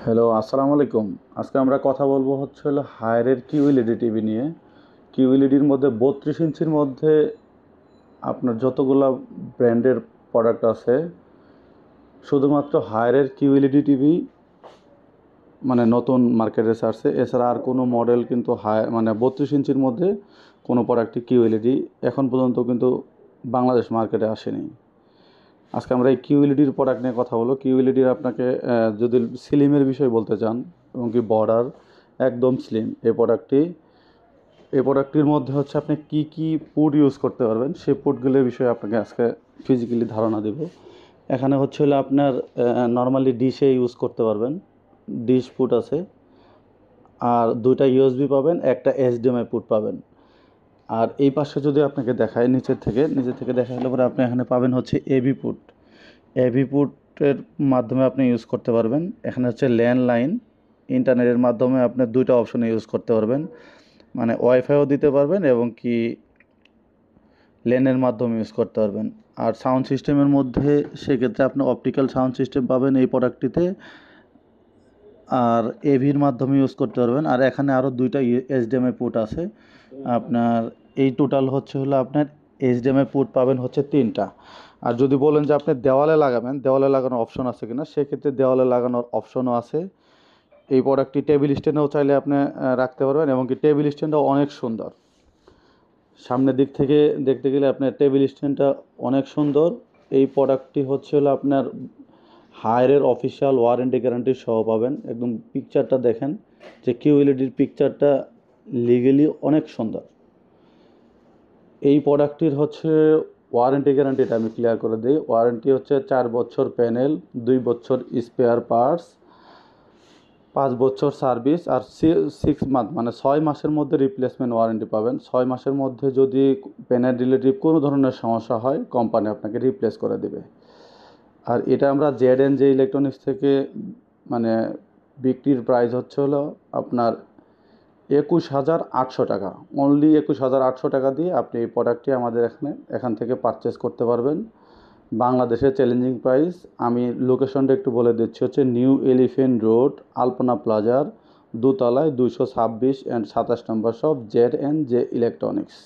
Hello, আসসালামু আলাইকুম। আজকে আমরা কথা বলবো হলো হায়ারের কিউএলইডি টিভি নিয়ে। কিউএলইডির মধ্যে 32 ইঞ্চির মধ্যে আপনার যতগুলা ব্র্যান্ডের প্রোডাক্ট আছে, শুধুমাত্র হায়ারের কিউএলইডি টিভি মানে নতুন মার্কেটে ছাড়ছে। এছাড়া আর কোনো মডেল কিন্তু মানে 32 ইঞ্চির মধ্যে কোনো প্রোডাক্টই কিউএলইডি এখন পর্যন্ত কিন্তু বাংলাদেশ মার্কেটে আসেনি। আজকে আমরা এই কিউএলইডির প্রোডাক্ট নিয়ে কথা বলবো। কিউএলইডির আপনাকে যদি স্লিমের বিষয় বলতে চান এবং কি বর্ডার একদম স্লিম এই প্রোডাক্টটির মধ্যে হচ্ছে আপনি কি পুট ইউজ করতে পারবেন সেই পুটগুলোর বিষয়ে আপনাকে আজকে ফিজিক্যালি ধারণা দেব। এখানে হলো আপনার নর্মালি ডিশে ইউজ করতে পারবেন, ডিশ পুট আছে। আর দুইটা ইউএসবি পাবেন, একটা এইচডিএমআই পুট পাবেন। আর এই পাশে যদি আপনাকে দেখায় নিচের থেকে দেখালে পরে আপনি এখানে পাবেন হচ্ছে এবি পুট। এবি পুটের মাধ্যমে আপনি ইউজ করতে পারবেন। এখানে হচ্ছে ল্যান্ডলাইন ইন্টারনেটের মাধ্যমে আপনি দুইটা অপশনে ইউজ করতে পারবেন, মানে ওয়াইফাইও দিতে পারবেন এবং কি ল্যানের মাধ্যমে ইউজ করতে পারবেন। আর সাউন্ড সিস্টেমের মধ্যে সেক্ষেত্রে আপনি অপটিক্যাল সাউন্ড সিস্টেম পাবেন এই প্রোডাক্টটিতে, আর এভির মাধ্যমে ইউজ করতে পারবেন। আর এখানে আরও দুইটা এইচডিএমআই পোর্ট আছে আপনার। এই টোটাল হলো আপনার এইচডিএমআই পোর্ট পাবেন হচ্ছে 3টা। আর যদি বলেন যে আপনি দেওয়ালে লাগাবেন, দেওয়ালে লাগানোর অপশন আছে কিনা, সেক্ষেত্রে দেওয়ালে লাগানোর অপশনও আছে। এই প্রোডাক্টটি টেবিল স্ট্যান্ডেও চাইলে আপনি রাখতে পারবেন এবং কি টেবিল স্ট্যান্ডটাও অনেক সুন্দর। সামনের দিক থেকে দেখতে গেলে আপনার টেবিল স্ট্যান্ডটা অনেক সুন্দর। এই প্রোডাক্টটি হলো আপনার হায়ারের অফিসিয়াল ওয়ারেন্টি গ্যারান্টি সহ পাবেন। একদম পিকচারটা দেখেন যে কিউএলইডির পিকচারটা লিগেলি অনেক সুন্দর। এই প্রোডাক্টটির ওয়ারেন্টি গ্যারান্টিটা আমি ক্লিয়ার করে দিই। ওয়ারেন্টি হচ্ছে 4 বছর প্যানেল, 2 বছর স্পেয়ার পার্টস, 5 বছর সার্ভিস, আর 6 মান্থ মানে 6 মাসের মধ্যে রিপ্লেসমেন্ট ওয়ারেন্টি পাবেন। 6 মাসের মধ্যে যদি প্যানেল রিলেটিভ কোনো ধরনের সমস্যা হয় কোম্পানি আপনাকে রিপ্লেস করে দেবে। আর এটা আমরা জেড&জে ইলেকট্রনিক্স থেকে মানে বিক্রির প্রাইস হলো আপনার 21,800 টাকা। অনলি 21,800 টাকা দিয়ে আপনি এই প্রোডাক্টটি আমাদের এখান থেকে পারচেস করতে পারবেন। বাংলাদেশের চ্যালেঞ্জিং প্রাইস। আমি লোকেশনটা একটু বলে দিচ্ছি, হচ্ছে নিউ এলিফেন্ট রোড, আলপনা প্লাজার দোতলায় 226 অ্যান্ড 27 নম্বর শপ, জেড&জে ইলেকট্রনিক্স।